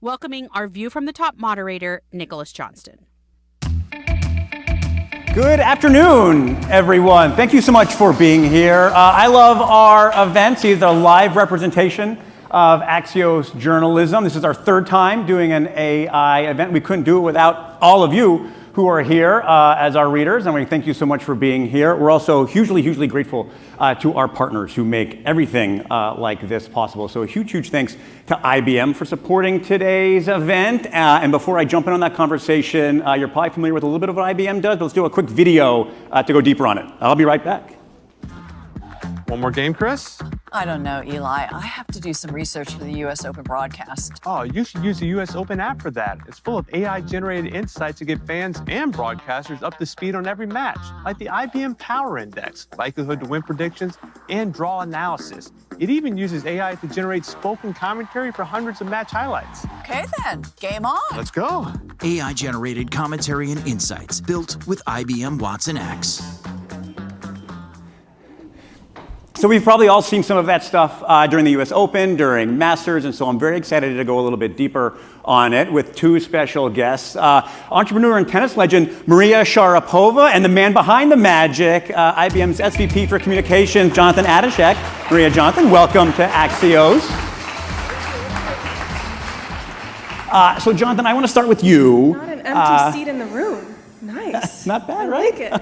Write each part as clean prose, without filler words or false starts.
welcoming our View from the Top moderator, Nicholas Johnston. Good afternoon, everyone. Thank you so much for being here. I love our events. These are a live representation of Axios journalism. This is our third time doing an AI event. We couldn't do it without all of you who are here as our readers, and we thank you so much for being here. We're also hugely grateful to our partners who make everything like this possible. So a huge thanks to IBM for supporting today's event. And before I jump in on that conversation, you're probably familiar with a little bit of what IBM does, but let's do a quick video to go deeper on it. I'll be right back. One more game, Chris? I don't know, Eli. I have to do some research for the U.S. Open broadcast. Oh, you should use the U.S. Open app for that. It's full of AI-generated insights to get fans and broadcasters up to speed on every match, like the IBM Power Index, likelihood to win predictions, and draw analysis. It even uses AI to generate spoken commentary for hundreds of match highlights. Okay then, game on. Let's go. AI-generated commentary and insights built with IBM Watson X. So we've probably all seen some of that stuff during the US Open, during Masters, and so I'm very excited to go a little bit deeper on it with two special guests. Entrepreneur and tennis legend Maria Sharapova and the man behind the magic, IBM's SVP for Communications, Jonathan Adashek. Maria, Jonathan, welcome to Axios. So Jonathan, I want to start with you. Not an empty seat in the room. Nice. Not bad, I right? like it.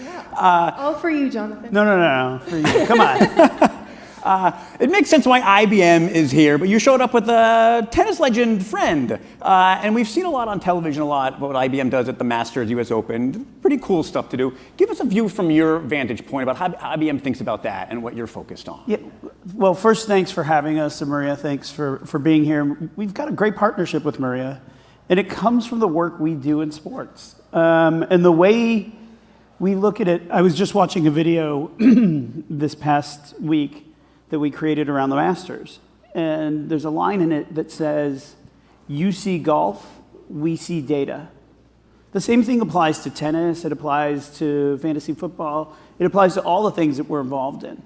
Yeah. All for you, Jonathan. No, for you. Come on. It makes sense why IBM is here, but you showed up with a tennis legend friend. And we've seen a lot on television, a lot what IBM does at the Masters, US Open. Pretty cool stuff to do. Give us a view from your vantage point about how IBM thinks about that and what you're focused on. Yeah. Well, first, thanks for having us, and Maria, thanks for being here. We've got a great partnership with Maria, and it comes from the work we do in sports. And the way we look at it, I was just watching a video this past week that we created around the Masters. And there's a line in it that says, you see golf, we see data. The same thing applies to tennis, it applies to fantasy football, it applies to all the things that we're involved in.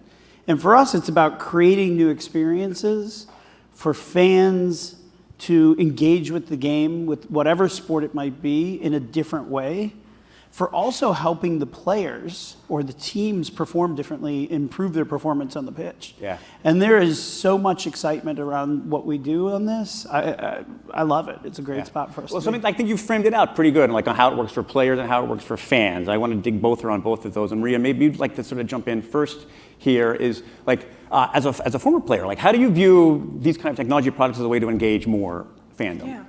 And for us, it's about creating new experiences for fans to engage with the game, with whatever sport it might be, in a different way, for also helping the players or the teams perform differently, improve their performance on the pitch. Yeah. And there is so much excitement around what we do on this. I love it. It's a great spot for us. Well, I think you framed it out pretty good, like on how it works for players and how it works for fans. I want to dig both around both of those. And Maria, maybe you'd like to sort of jump in first here is like, as a former player, like how do you view these kind of technology products as a way to engage more fandom?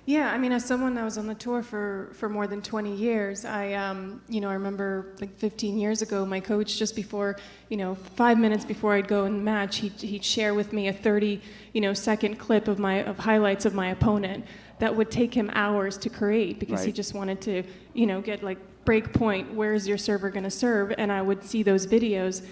Yeah, I mean, as someone that was on the tour for more than 20 years, I remember like 15 years ago, my coach, just before, 5 minutes before I'd go in the match, he'd share with me a 30, second clip of highlights of my opponent that would take him hours to create because he just wanted to, get like break point, where's your server going to serve? And I would see those videos.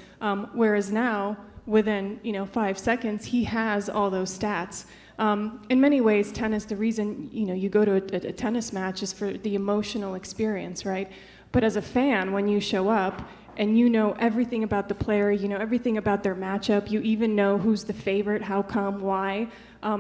Whereas now, within 5 seconds, he has all those stats. In many ways, tennis, the reason you go to a tennis match is for the emotional experience, right? But as a fan, when you show up and you know everything about the player, you know everything about their matchup, you even know who's the favorite, how come, why,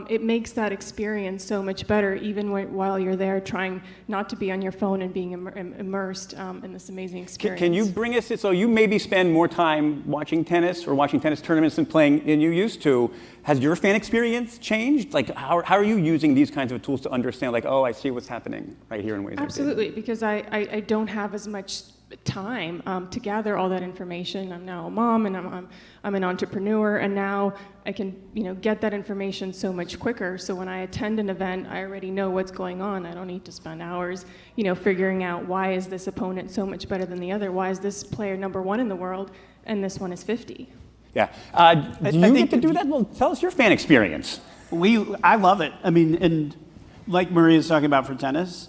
it makes that experience so much better, even while you're there trying not to be on your phone and being immersed in this amazing experience. Can you bring us, so you maybe spend more time watching tennis or watching tennis tournaments than playing than you used to. Has your fan experience changed? Like, how are you using these kinds of tools to understand, like, oh, I see what's happening right here in ways? Absolutely, because I don't have as much time to gather all that information. I'm now a mom and I'm an entrepreneur, and now I can get that information so much quicker. So when I attend an event, I already know what's going on. I don't need to spend hours figuring out why is this opponent so much better than the other? Why is this player number 1 in the world and this one is 50? Yeah. Do you get to do that? Well, tell us your fan experience. I love it. I mean, and like Maria's talking about for tennis,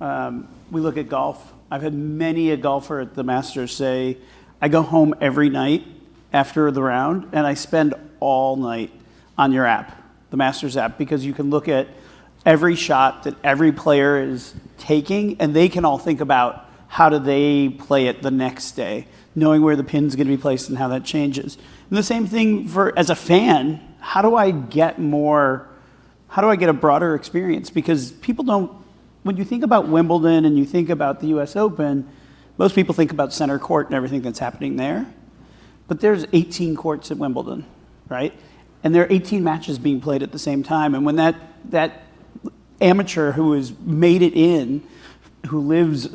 we look at golf. I've had many a golfer at the Masters say, I go home every night after the round and I spend all night on your app, the Masters app, because you can look at every shot that every player is taking and they can all think about how do they play it the next day, knowing where the pin's going to be placed and how that changes. And the same thing as a fan, how do I get more how do I get a broader experience? Because people don't, when you think about Wimbledon and you think about the US Open, most people think about center court and everything that's happening there. But there's 18 courts at Wimbledon, right? And there are 18 matches being played at the same time. And when that amateur who has made it in, who lives,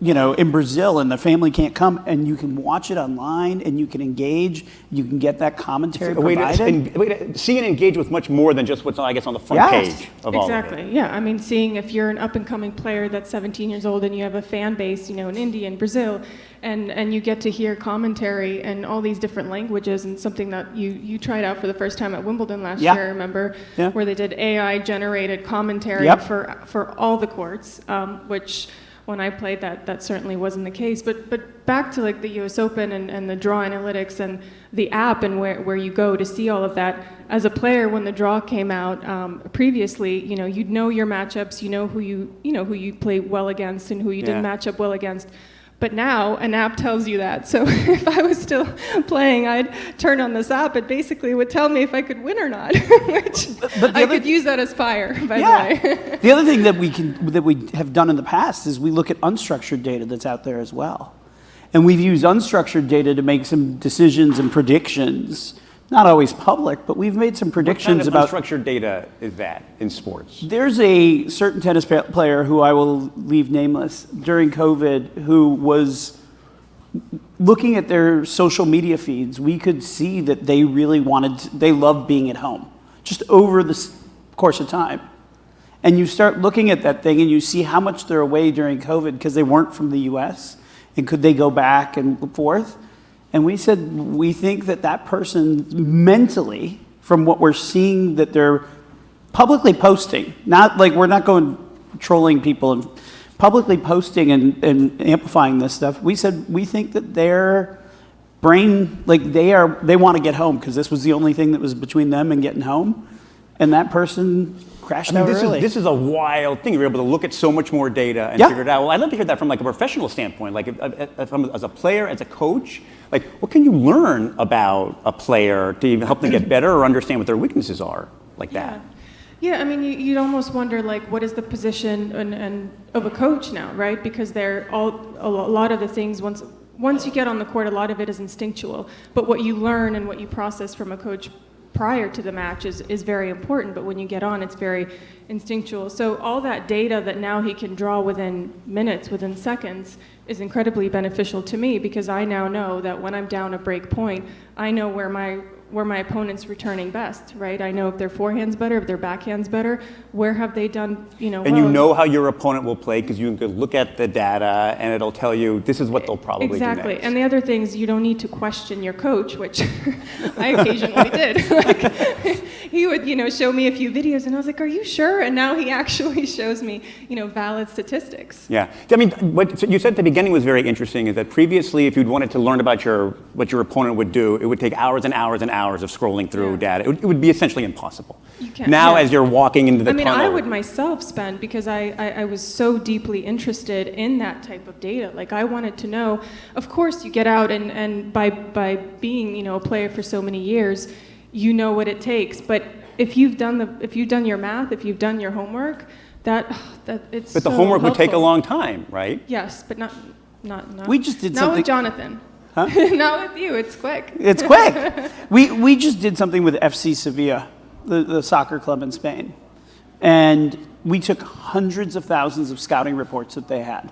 in Brazil and the family can't come, and you can watch it online and you can engage, you can get that commentary provided. See and engage with much more than just what's, I guess, on the front page of all of it. Exactly, yeah. I mean, seeing if you're an up-and-coming player that's 17 years old and you have a fan base, in India and Brazil, and you get to hear commentary in all these different languages, and something that you tried out for the first time at Wimbledon last year, I remember, where they did AI-generated commentary for all the courts, which when I played that certainly wasn't the case. But back to like the US Open and the draw analytics and the app and where you go to see all of that. As a player, when the draw came out previously, you'd know your matchups, who you play well against and who you didn't match up well against. But now an app tells you that. So if I was still playing, I'd turn on this app. It basically would tell me if I could win or not, which I could use that as fire, by the way. The other thing that we have done in the past is we look at unstructured data that's out there as well. And we've used unstructured data to make some decisions and predictions. Not always public, but we've made some predictions about... What kind of unstructured data is that in sports? There's a certain tennis player who I will leave nameless during COVID who was looking at their social media feeds. We could see that they really they loved being at home, just over the course of time. And you start looking at that thing and you see how much they're away during COVID because they weren't from the US, and could they go back and forth? And we said, we think that person mentally, from what we're seeing that they're publicly posting, not like we're not going trolling people and publicly posting and amplifying this stuff. We said, we think that their brain, they want to get home because this was the only thing that was between them and getting home. And that person crashed out early. This is a wild thing. You're able to look at so much more data and figure it out. Well, I'd love to hear that from a professional standpoint, as a player, as a coach. What can you learn about a player to even help them get better or understand what their weaknesses are that? Yeah, I mean, you'd almost wonder, what is the position of a coach now, right? Because a lot of the things, once you get on the court, a lot of it is instinctual. But what you learn and what you process from a coach prior to the match is very important, but when you get on, it's very instinctual. So all that data that now he can draw within minutes, within seconds, is incredibly beneficial to me because I now know that when I'm down a break point, I know where my opponent's returning best, right? I know if their forehand's better, if their backhand's better, where have they done, And you know how your opponent will play because you can look at the data and it'll tell you this is what they'll probably do next. Exactly. And the other thing is you don't need to question your coach, which I occasionally did. He would, show me a few videos and I was like, are you sure? And now he actually shows me, valid statistics. Yeah. I mean, what you said at the beginning was very interesting is that previously if you'd wanted to learn about what your opponent would do, it would take hours and hours and hours of scrolling through data. It would be essentially impossible. You can't. Now, as you're walking into the tunnel. I would myself spend, because I was so deeply interested in that type of data. I wanted to know, of course you get out and by being, a player for so many years, you know what it takes. But if you've done your math, if you've done your homework, it's But the homework would take a long time, right? Yes, but not we just did not something. with Jonathan. Huh? Not with you. It's quick. It's quick. We just did something with FC Sevilla, the soccer club in Spain, and we took hundreds of thousands of scouting reports that they had,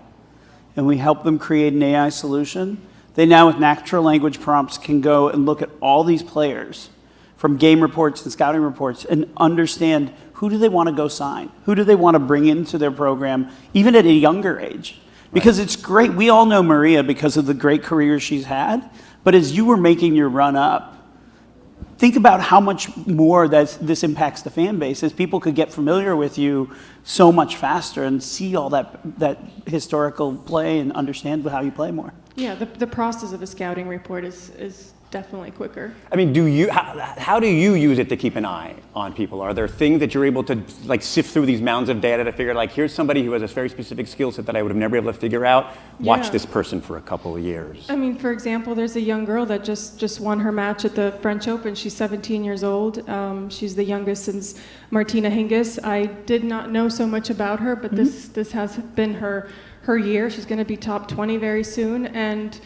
and we helped them create an AI solution. They now, with natural language prompts, can go and look at all these players from game reports and scouting reports and understand who do they want to go sign, who do they want to bring into their program, even at a younger age. Because it's great. We all know Maria because of the great career she's had. But as you were making your run up, think about how much more this impacts the fan base as people could get familiar with you so much faster and see all that historical play and understand how you play more. Yeah, the process of a scouting report is definitely quicker. I mean, how do you use it to keep an eye on people? Are there things that you're able to like sift through these mounds of data to figure like, here's somebody who has a very specific skill set that I would have never been able to figure out? Watch Yeah. this person for a couple of years. I mean, for example, there's a young girl that just won her match at the French Open. She's 17 years old. She's the youngest since Martina Hingis. I did not know so much about her, but this has been her year. She's going to be top 20 very soon, and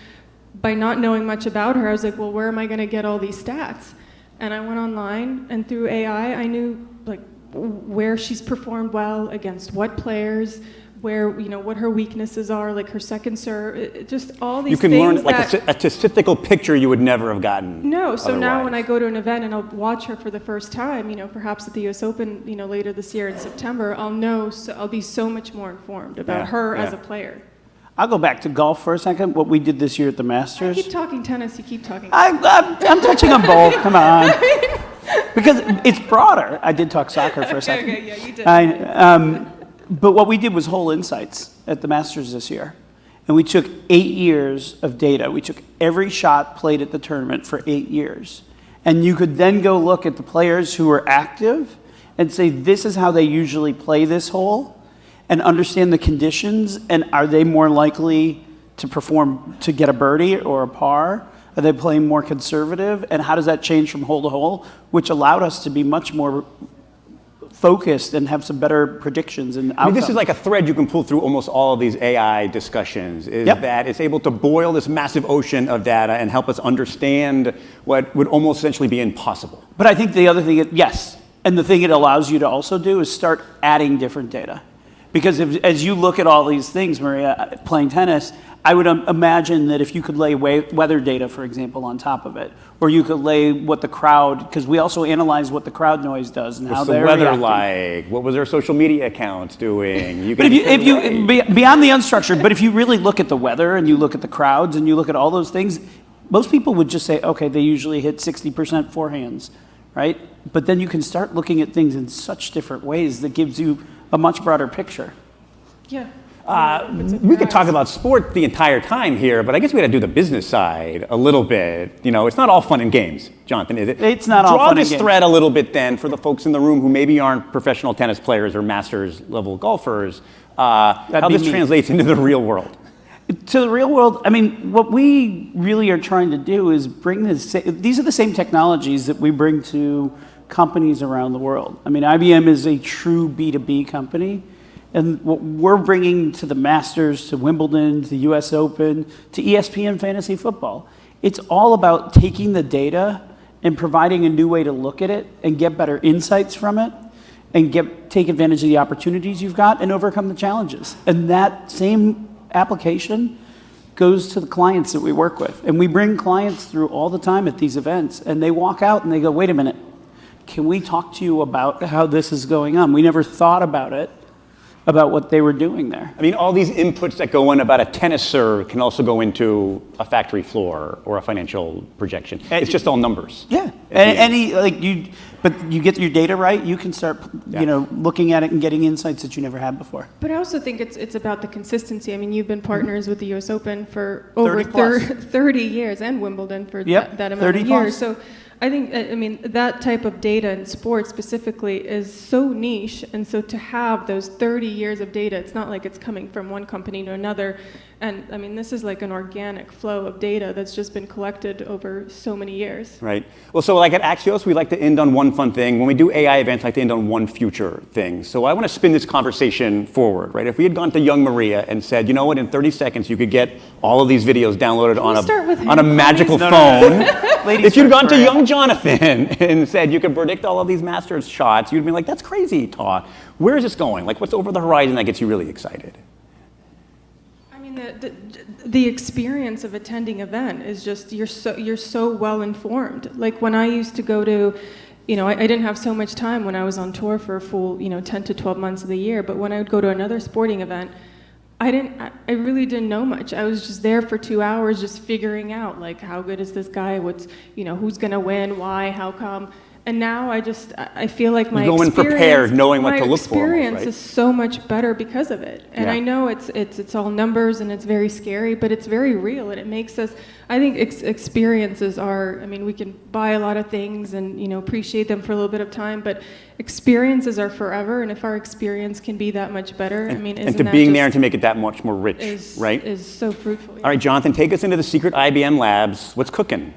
by not knowing much about her, I was like, well, where am I going to get all these stats? And I went online, and through AI, I knew like where she's performed well against what players, where what her weaknesses are, like her second serve, just all these things. You can learn like a statistical picture you would never have gotten. No, so now otherwise. when I go to an event and I'll watch her for the first time, perhaps at the U.S. Open, later this year in September, I'll know, so I'll be so much more informed about her as a player. I'll go back to golf for a second. What we did this year at the Masters. I keep talking tennis, you keep talking. I'm touching on both. Come on. Because it's broader. I did talk soccer for a second. Okay, yeah, you did. But what we did was whole insights at the Masters this year. And we took 8 years of data. We took every shot played at the tournament for 8 years. And you could then go look at the players who were active and say, this is how they usually play this hole, and understand the conditions, and are they more likely to perform, to get a birdie or a par? Are they playing more conservative? And how does that change from hole to hole? Which allowed us to be much more focused and have some better predictions and outcomes. I mean, this is like a thread you can pull through almost all of these AI discussions, is that it's able to boil this massive ocean of data and help us understand what would almost essentially be impossible. But I think the other thing, yes, and the thing it allows you to also do is start adding different data. Because as you look at all these things, Maria, playing tennis, I would imagine that if you could lay weather data, for example, on top of it, or you could lay what the crowd, because we also analyze what the crowd noise does and how they're What's the weather reacting. like? What was their social media accounts doing? But beyond the unstructured, but if you really look at the weather and you look at the crowds and you look at all those things, most people would just say, okay, they usually hit 60% forehands, right? But then you can start looking at things in such different ways that gives you a much broader picture. Yeah. We could talk about sport the entire time here, but I guess we got to do the business side a little bit. It's not all fun and games, Jonathan, is it? It's not all fun and games. Draw this thread a little bit then for the folks in the room who maybe aren't professional tennis players or masters level golfers, how this translates into the real world. To the real world, I mean, what we really are trying to do is bring these are the same technologies that we bring to companies around the world. I mean, IBM is a true B2B company, and what we're bringing to the Masters, to Wimbledon, to the US Open, to ESPN Fantasy Football, it's all about taking the data and providing a new way to look at it and get better insights from it and take advantage of the opportunities you've got and overcome the challenges. And that same application goes to the clients that we work with. And we bring clients through all the time at these events, and they walk out and they go, wait a minute, can we talk to you about how this is going on? We never thought about it, about what they were doing there. I mean, all these inputs that go in about a tennis serve can also go into a factory floor or a financial projection. It's just all numbers. Yeah, but you get your data right, you can start, looking at it and getting insights that you never had before. But I also think it's about the consistency. I mean, you've been partners with the U.S. Open for over 30 years, and Wimbledon for that amount of years. So I think, that type of data in sports specifically is so niche, and so to have those 30 years of data, it's not like it's coming from one company to another, and this is like an organic flow of data that's just been collected over so many years. Right. Well, so like at Axios, we like to end on one fun thing. When we do AI events, I like to end on one future thing. So I want to spin this conversation forward, right? If we had gone to young Maria and said, you know what, in 30 seconds you could get all of these videos downloaded on a magical phone. If you'd gone to young Jonathan and said you could predict all of these Masters shots, you'd be like, that's crazy talk. Where is this going? Like, what's over the horizon that gets you really excited? I mean, the experience of attending an event is just, you're so well informed. Like when I used to go to, I didn't have so much time when I was on tour for a full, 10 to 12 months of the year, but when I would go to another sporting event, I really didn't know much. I was just there for 2 hours just figuring out, like, how good is this guy? What's, who's gonna win? Why? How come? And now I feel like my go in prepared, knowing what to look for, my experience right? is so much better because of it. And I know it's all numbers and it's very scary, but it's very real, and it makes us. I think experiences are. I mean, we can buy a lot of things and appreciate them for a little bit of time, but experiences are forever. And if our experience can be that much better, I mean, and to being there and to make it that much more rich, right? Is so fruitful. All right, Jonathan, take us into the secret IBM labs. What's cooking?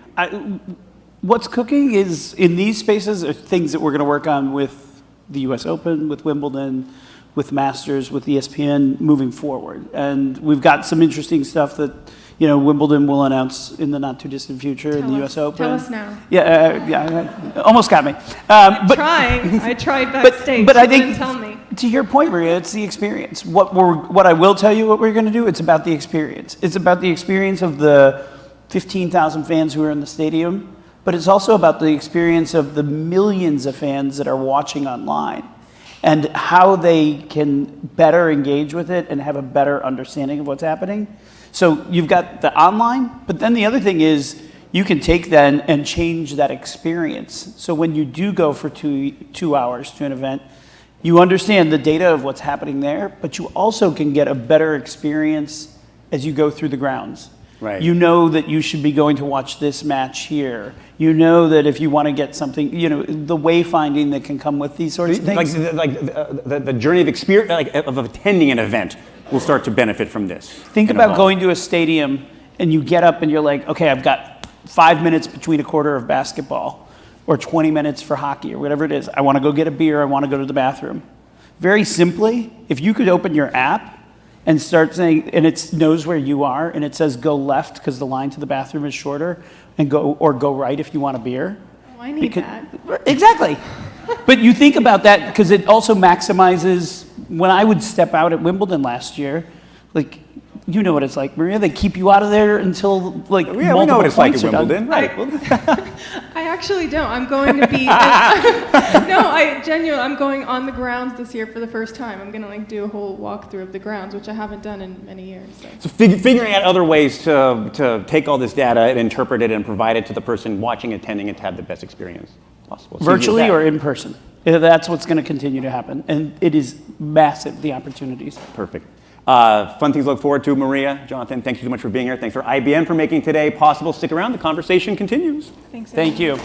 What's cooking is, in these spaces, are things that we're going to work on with the US Open, with Wimbledon, with Masters, with ESPN moving forward. And we've got some interesting stuff that, Wimbledon will announce in the not too distant future in the US Open. Tell us now. Yeah, almost got me. I tried backstage. But I She think, didn't tell me. to your point, Maria, it's the experience. What I will tell you what we're going to do, it's about the experience. It's about the experience of the 15,000 fans who are in the stadium, but it's also about the experience of the millions of fans that are watching online and how they can better engage with it and have a better understanding of what's happening. So you've got the online, but then the other thing is you can take that and change that experience. So when you do go for 2 hours to an event, you understand the data of what's happening there, but you also can get a better experience as you go through the grounds. Right. You know that you should be going to watch this match here. You know that if you want to get something, the wayfinding that can come with these sorts of things. The journey of experience, of attending an event, will start to benefit from this. Think about going to a stadium and you get up and you're like, okay, I've got 5 minutes between a quarter of basketball or 20 minutes for hockey or whatever it is. I want to go get a beer. I want to go to the bathroom. Very simply, if you could open your app and start saying, and it knows where you are, and it says go left because the line to the bathroom is shorter, and go right if you want a beer. Oh, I need that. Exactly. But you think about that because it also maximizes. When I would step out at Wimbledon last year, you know what it's like, Maria. They keep you out of there until multiple we know what it's like at points are done. Wimbledon, right? I actually don't. I'm going to be. I'm going on the grounds this year for the first time. I'm going to do a whole walkthrough of the grounds, which I haven't done in many years. So figuring out other ways to take all this data and interpret it and provide it to the person watching, attending, and to have the best experience possible. Virtually or in person. That's what's going to continue to happen, and it is massive, the opportunities. Perfect. Fun things to look forward to. Maria, Jonathan, thank you so much for being here. Thanks for IBM for making today possible. Stick around. The conversation continues. Thanks. Thank you.